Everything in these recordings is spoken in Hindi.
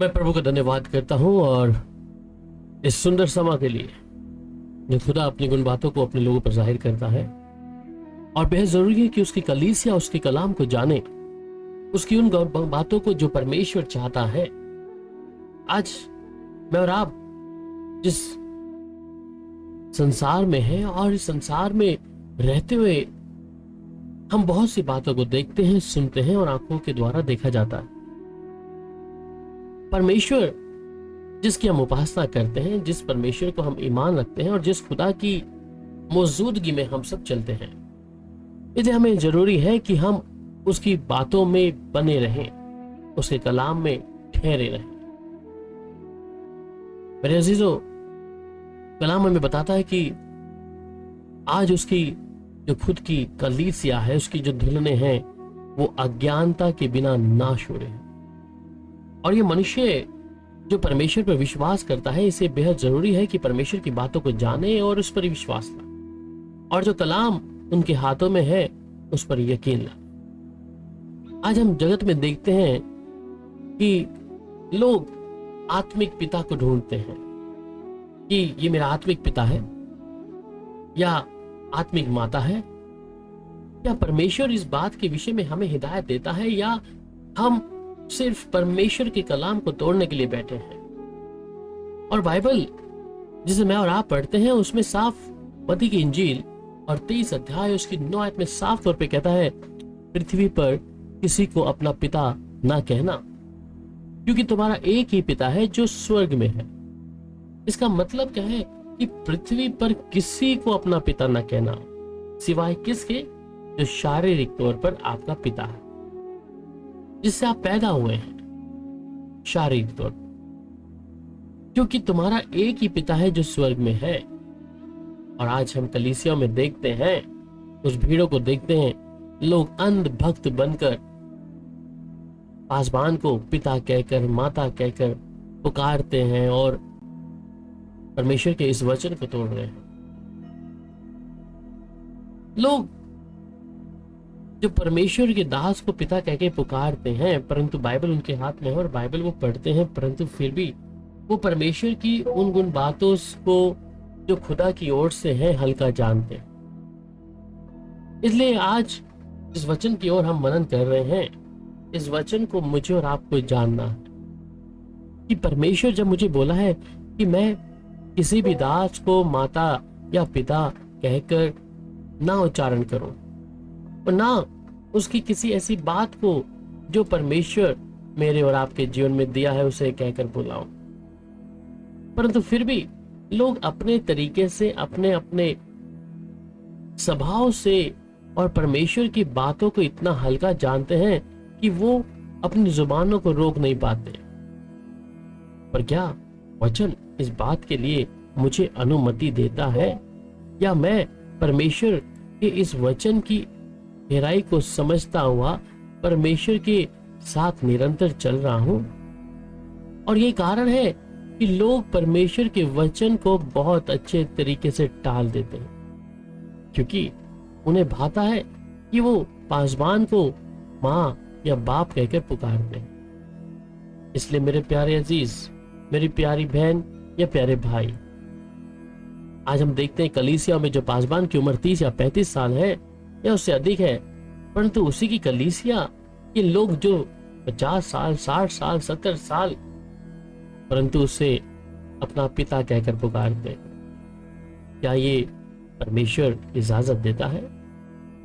मैं प्रभु का धन्यवाद करता हूँ और इस सुंदर समय के लिए जो खुदा अपनी गुण बातों को अपने लोगों पर जाहिर करता है। और बेहद जरूरी है कि उसकी कलीसिया उसके कलाम को जाने, उसकी उन बातों को जो परमेश्वर चाहता है। आज मैं और आप जिस संसार में हैं और इस संसार में रहते हुए हम बहुत सी बातों को देखते हैं, सुनते हैं और आंखों के द्वारा देखा जाता है। परमेश्वर जिसकी हम उपासना करते हैं, जिस परमेश्वर को हम ईमान रखते हैं और जिस खुदा की मौजूदगी में हम सब चलते हैं, इसलिए हमें जरूरी है कि हम उसकी बातों में बने रहें, उसके कलाम में ठहरे रहें। मेरे अजीजों, कलाम हमें बताता है कि आज उसकी जो खुद की कलीसिया है, उसकी जो दुल्हनें हैं, वो अज्ञानता के बिना नाश हो रहे हैं। और ये मनुष्य जो परमेश्वर पर विश्वास करता है, इसे बेहद जरूरी है कि परमेश्वर की बातों को जाने और उस पर विश्वास लाए, और जो कलाम उनके हाथों में है उस पर यकीन लाए। आज हम जगत में देखते हैं कि लोग आत्मिक पिता को ढूंढते हैं कि ये मेरा आत्मिक पिता है या आत्मिक माता है, या परमेश्वर इस बात के विषय में हमें हिदायत देता है, या हम सिर्फ परमेश्वर के कलाम को तोड़ने के लिए बैठे हैं। और बाइबल जिसे मैं और आप पढ़ते हैं, उसमें साफ मत्ती की इंजील और 23 अध्याय उसकी 9 आयत में साफ तौर पे कहता है, पृथ्वी पर किसी को अपना पिता ना कहना, क्योंकि तुम्हारा एक ही पिता है जो स्वर्ग में है। इसका मतलब क्या है कि पृथ्वी पर किसी को अपना पिता ना कहना, सिवाय किसके? जो शारीरिक तौर पर आपका पिता है, जिससे आप पैदा हुए हैं शारीरिक तौर पर, क्योंकि तुम्हारा एक ही पिता है जो स्वर्ग में है। और आज हम कलीसियाओं में देखते हैं, उस भीड़ों को देखते हैं, लोग अंध भक्त बनकर पासबान को पिता कहकर, माता कहकर पुकारते हैं और परमेश्वर के इस वचन को तोड़ रहे हैं। लोग जो परमेश्वर के दास को पिता कहके पुकारते हैं, परंतु बाइबल उनके हाथ में है और बाइबल वो पढ़ते हैं, परंतु फिर भी वो परमेश्वर की उन गुण बातों को जो खुदा की ओर से है हल्का जानते हैं। इसलिए आज इस वचन की ओर हम मनन कर रहे हैं। इस वचन को मुझे और आपको जानना है कि परमेश्वर जब मुझे बोला है कि मैं किसी भी दास को माता या पिता कहकर ना उच्चारण करूं और ना उसकी किसी ऐसी बात को जो परमेश्वर मेरे और आपके जीवन में दिया है उसे कहकर बुलाऊं, परंतु फिर भी लोग अपने तरीके से, अपने अपने स्वभाव से और परमेश्वर की बातों को इतना हल्का जानते हैं कि वो अपनी जुबानों को रोक नहीं पाते। पर क्या वचन इस बात के लिए मुझे अनुमति देता है, या मैं परमेश्वर के इस वचन की गहराई को समझता हुआ परमेश्वर के साथ निरंतर चल रहा हूं? और यही कारण है कि लोग परमेश्वर के वचन को बहुत अच्छे तरीके से टाल देते हैं, क्योंकि उन्हें भाता है कि वो पासबान को माँ या बाप कहकर पुकारते हैं। इसलिए मेरे प्यारे अजीज, मेरी प्यारी बहन या प्यारे भाई, आज हम देखते हैं कलीसिया में जो पासबान की उम्र 30 या 35 साल है या उससे अधिक है, परंतु उसी की कलीसिया ये लोग जो 50 साल, 60 साल, 70 साल, परंतु उसे अपना पिता कहकर पुकारते हैं। क्या ये परमेश्वर इजाजत देता है?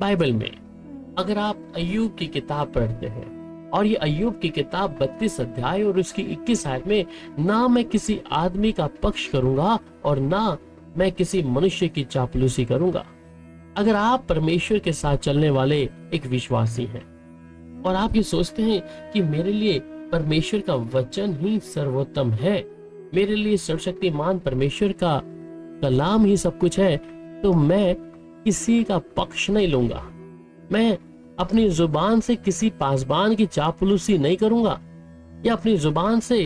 बाइबल में अगर आप अय्यूब की किताब पढ़ते हैं, और ये अय्यूब की किताब 32 अध्याय और उसकी 21 आयत में, ना मैं किसी आदमी का पक्ष करूंगा और ना मैं किसी मनुष्य की चापलूसी करूंगा। अगर आप परमेश्वर के साथ चलने वाले एक विश्वासी हैं और आप ये सोचते हैं कि मेरे लिए परमेश्वर का वचन ही सर्वोत्तम है, मेरे लिए सर्वशक्तिमान परमेश्वर का कलाम ही सब कुछ है, तो मैं किसी का पक्ष नहीं लूंगा। मैं अपनी जुबान से किसी पासबान की चापलूसी नहीं करूंगा, या अपनी जुबान से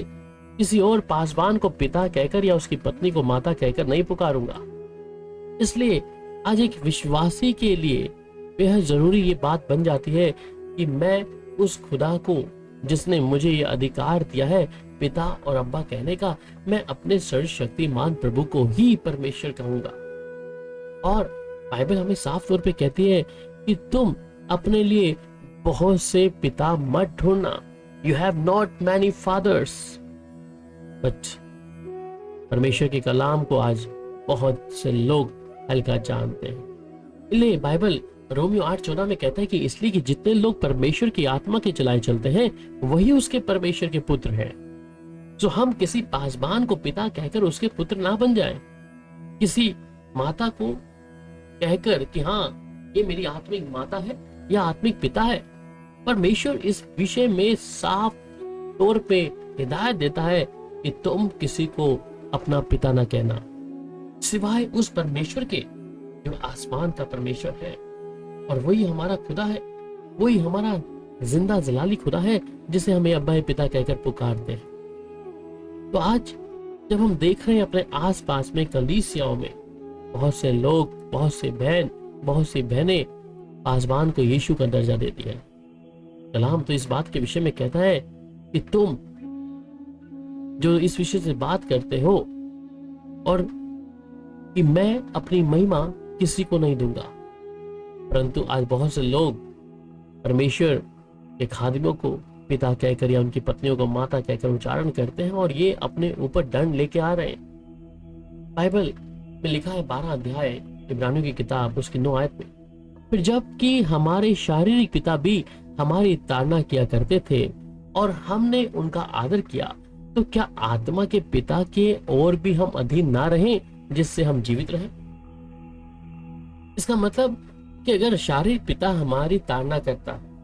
किसी और पासबान को पिता कहकर या उसकी पत्नी को माता कहकर नहीं पुकारूंगा। इसलिए आज एक विश्वासी के लिए बेहद जरूरी ये बात बन जाती है कि मैं उस खुदा को जिसने मुझे ये अधिकार दिया है पिता और अब्बा कहने का, मैं अपने सर्वशक्तिमान प्रभु को ही परमेश्वर कहूंगा। और बाइबल हमें साफ तौर पे कहती है कि तुम अपने लिए बहुत से पिता मत ढूंढना। You have not many fathers. But परमेश्वर के कलाम को आज बहुत से लोग हल्का जानते हैं। इसलिए बाइबल रोमियो 8:14 में कहता है कि इसलिए कि जितने लोग परमेश्वर की आत्मा के चलाए चलते हैं वही उसके परमेश्वर के पुत्र हैं। तो हम किसी पासबान को पिता कहकर उसके पुत्र ना बन जाएं। किसी माता को कहकर कि हाँ ये मेरी आत्मिक माता है या आत्मिक पिता है। परमेश्वर इस विषय में साफ तौर पे हिदायत देता है कि तुम किसी को अपना पिता ना कहना सिवाय उस परमेश्वर के जो आसमान का परमेश्वर है, और वही हमारा खुदा है, वही हमारा जिंदा जलाली खुदा है जिसे हमें अब्बा पिता कहकर पुकारते हैं। तो आज जब हम देख रहे हैं अपने आसपास में कलीसियाओं में बहुत से लोग, बहुत से बहन, बहुत सी बहनें पासबान को यीशु का दर्जा देती हैं। कलाम तो इस बात के विषय में कहता है कि तुम जो इस विषय से बात करते हो और कि मैं अपनी महिमा किसी को नहीं दूंगा, परंतु आज बहुत से लोग परमेश्वर के खादिमों को पिता कहकर या उनकी पत्नियों को माता कहकर उच्चारण करते हैं और ये अपने ऊपर दंड लेके आ रहे हैं। बाइबल में लिखा है 12 अध्याय इब्रानियों की किताब उसकी 9 आयत में, फिर जबकि हमारे शारीरिक पिता भी हमारी ताड़ना किया करते थे और हमने उनका आदर किया, तो क्या आत्मा के पिता के और भी हम अधीन ना रहें जिससे हम जीवित रहें। इसका मतलब कि अगर शारीरिक पिता हमारी ताड़ना करता है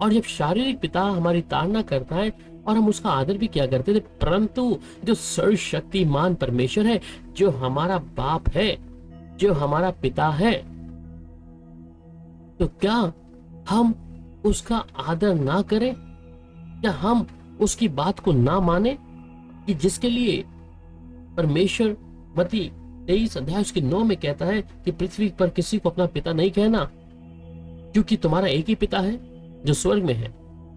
और जब शारीरिक पिता हमारी ताड़ना करता है और हम उसका आदर भी किया करते थे, परंतु जो सर्वशक्तिमान परमेश्वर है, जो हमारा बाप है, जो हमारा पिता है, तो क्या हम उसका आदर ना करें? क्या हम उसकी बात को ना माने कि जिसके लिए परमेश्वर मत्ती 23 अध्याय उसके 9 में कहता है कि पृथ्वी पर किसी को अपना पिता नहीं कहना क्योंकि तुम्हारा एक ही पिता है जो स्वर्ग में है।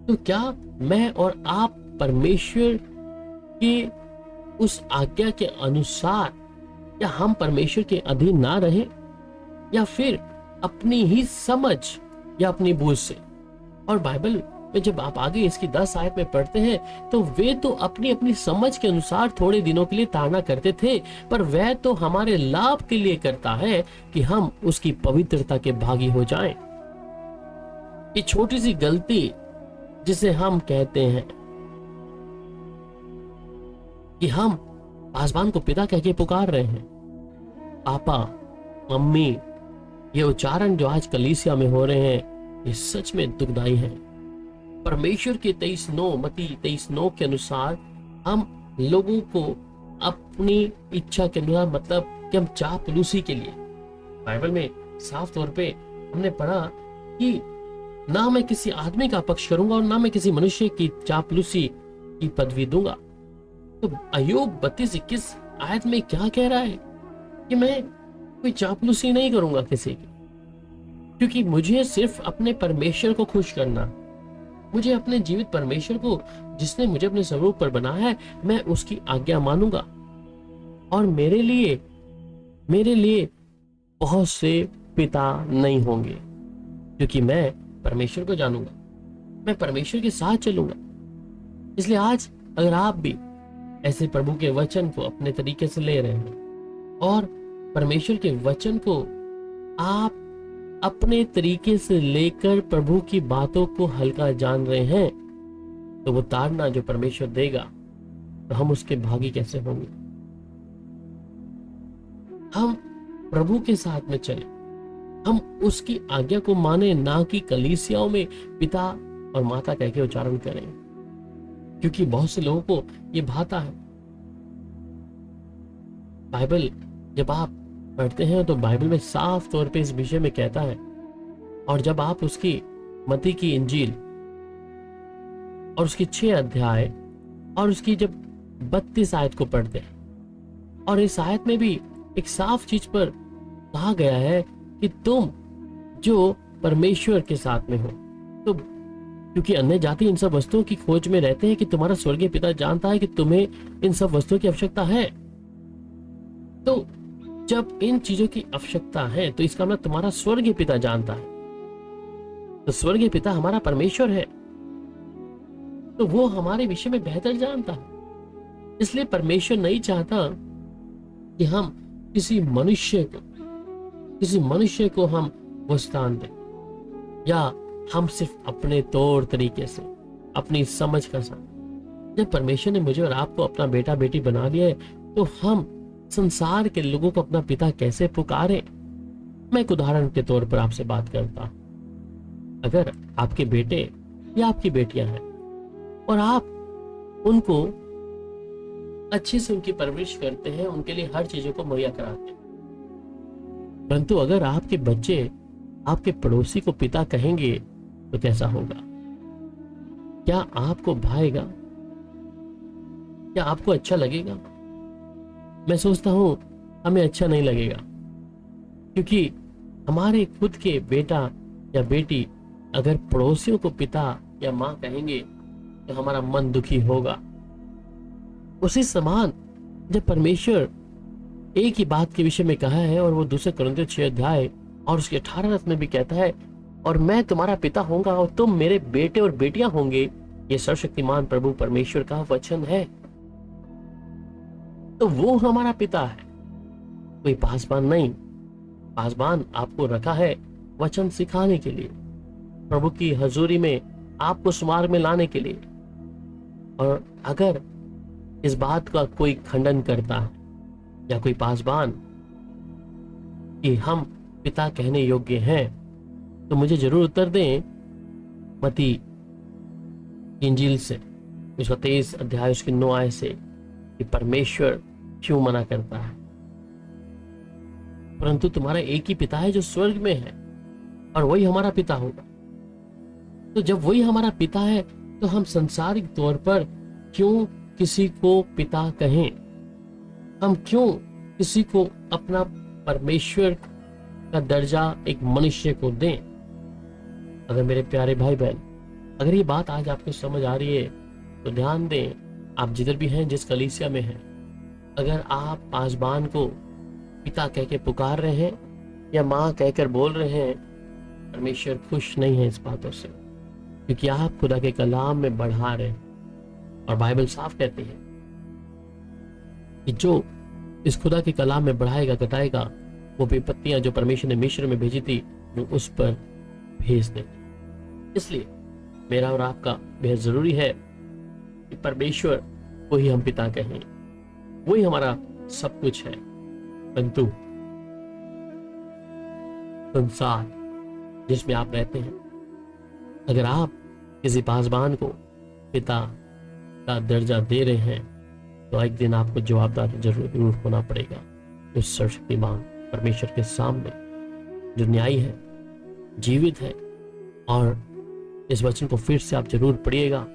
तो क्या मैं और आप परमेश्वर के उस आज्ञा के अनुसार या हम परमेश्वर के अधीन ना रहे, या फिर अपनी ही समझ या अपनी बूझ से? और बाइबल में जब आप आगे इसकी 10 आयत में पढ़ते हैं तो वे तो अपनी अपनी समझ के अनुसार थोड़े दिनों के लिए ताड़ना करते थे, पर वह तो हमारे लाभ के लिए करता है कि हम उसकी पवित्रता के भागी हो जाएं। ये छोटी सी गलती जिसे हम कहते हैं कि हम पासबान को पिता कह के पुकार रहे हैं, पापा, मम्मी, ये उच्चारण जो आज कलीसिया में हो रहे हैं ये सच में दुखदाई है। परमेश्वर के 23:9 मत्ती 23:9 के अनुसार हम लोगों को अपनी इच्छा के अनुसार, मतलब कि हम चापलूसी के लिए, बाइबल में साफ तौर पे हमने पढ़ा कि ना मैं किसी आदमी का पक्ष करूंगा और ना मैं किसी मनुष्य की चापलूसी की पदवी दूंगा। तो अय्यूब 32:21 आयत में क्या कह रहा है कि मैं कोई चापलूसी नहीं करूंगा किसी की, क्योंकि मुझे सिर्फ अपने परमेश्वर को खुश करना, मुझे अपने जीवित परमेश्वर को जिसने मुझे अपने स्वरूप पर बनाया है, मैं उसकी आज्ञा मानूंगा। और मेरे लिए बहुत से पिता नहीं होंगे क्योंकि मैं परमेश्वर को जानूंगा, मैं परमेश्वर के साथ चलूंगा। इसलिए आज अगर आप भी ऐसे प्रभु के वचन को अपने तरीके से ले रहे हैं और परमेश्वर के वचन को आप अपने तरीके से लेकर प्रभु की बातों को हल्का जान रहे हैं, तो वो ताड़ना जो परमेश्वर देगा तो हम उसके भागी कैसे होंगे। हम प्रभु के साथ में चले, हम उसकी आज्ञा को माने, ना कि कलीसियाओं में पिता और माता कह के उच्चारण करें, क्योंकि बहुत से लोगों को ये भाता है। बाइबल जब आप पढ़ते हैं तो बाइबल में साफ तौर पे इस विषय में कहता है, और जब आप उसकी मत्ती की इंजील और उसकी 6 अध्याय और उसकी जब 32 आयत को पढ़ते हैं, और इस आयत में भी एक साफ चीज पर कहा गया है कि तुम जो परमेश्वर के साथ में हो, तो क्योंकि अन्य जाति इन सब वस्तुओं की खोज में रहते हैं कि तुम्हारा स्वर्गीय पिता जानता है कि तुम्हें इन सब वस्तुओं की आवश्यकता है। तो जब इन चीजों की आवश्यकता है तो इसका मतलब तुम्हारा स्वर्गीय पिता जानता है। तो स्वर्गीय पिता हमारा परमेश्वर है, तो वो हमारे विषय में बेहतर जानता है। इसलिए परमेश्वर नहीं चाहता कि हम किसी मनुष्य को हम वो स्थान दें, या हम सिर्फ अपने तौर तरीके से, अपनी समझ का साथ। जब परमेश्वर ने मुझे और आपको अपना बेटा बेटी बना लिया है, तो हम संसार के लोगों को अपना पिता कैसे पुकारें। मैं एक उदाहरण के तौर पर आपसे बात करता हूं। अगर आपके बेटे या आपकी बेटियां हैं और आप उनको अच्छे से उनकी परवरिश करते हैं, उनके लिए हर चीजों को मुहैया कराते हैं, परंतु अगर आपके बच्चे आपके पड़ोसी को पिता कहेंगे तो कैसा होगा? क्या आपको भाएगा? क्या आपको अच्छा लगेगा? मैं सोचता हूं हमें अच्छा नहीं लगेगा, क्योंकि हमारे खुद के बेटा या बेटी अगर पड़ोसियों को पिता या मां कहेंगे तो हमारा मन दुखी होगा। उसी समान जब परमेश्वर एक ही बात के विषय में कहा है, और वो दूसरे कुरिन्थियों 6 अध्याय और उसके 18 रत्न में भी कहता है, और मैं तुम्हारा पिता होऊंगा और तुम मेरे बेटे और बेटियां होंगे। ये सर्वशक्तिमान प्रभु परमेश्वर का वचन है। तो वो हमारा पिता है, कोई पासबान नहीं। पासबान आपको रखा है वचन सिखाने के लिए, प्रभु की हजूरी में आपको सुमार्ग में लाने के लिए। और अगर इस बात का कोई खंडन करता है या कोई पासबान कि हम पिता कहने योग्य हैं, तो मुझे जरूर उत्तर दें मत्ती इंजील से उसका 23 अध्याय उसकी 9 आयत से कि परमेश्वर क्यों मना करता है। परंतु तुम्हारा एक ही पिता है जो स्वर्ग में है, और वही हमारा पिता होगा। तो जब वही हमारा पिता है, तो हम सांसारिक तौर पर क्यों किसी को पिता कहें? हम क्यों किसी को अपना परमेश्वर का दर्जा एक मनुष्य को दें? अगर मेरे प्यारे भाई बहन, अगर ये बात आज आपको समझ आ रही है तो ध्यान दें, आप जिधर भी हैं, जिस कलीसिया में हैं, अगर आप पासबान को पिता कह के पुकार रहे हैं या माँ कहकर बोल रहे हैं, परमेश्वर खुश नहीं है इस बातों से, क्योंकि आप खुदा के कलाम में बढ़ा रहे हैं। और बाइबल साफ कहती है कि जो इस खुदा के कलाम में बढ़ाएगा घटाएगा, वो विपत्तियां जो परमेश्वर ने मिस्र में भेजी थी वो उस पर भेज दे। इसलिए मेरा और आपका बेहद जरूरी है कि परमेश्वर को ही हम पिता कहें, वही हमारा सब कुछ है। परंतु संसार जिसमें आप रहते हैं, अगर आप किसी पासबान को पिता का दर्जा दे रहे हैं, तो एक दिन आपको जवाबदार जरूर होना पड़ेगा उस सर्वशक्तिमान परमेश्वर के सामने, जो न्यायी है, जीवित है। और इस वचन को फिर से आप जरूर पढ़िएगा,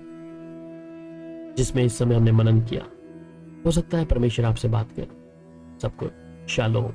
जिसमें इस समय हमने मनन किया। हो सकता है परमेश्वर आपसे बात करे। सबको शालोम।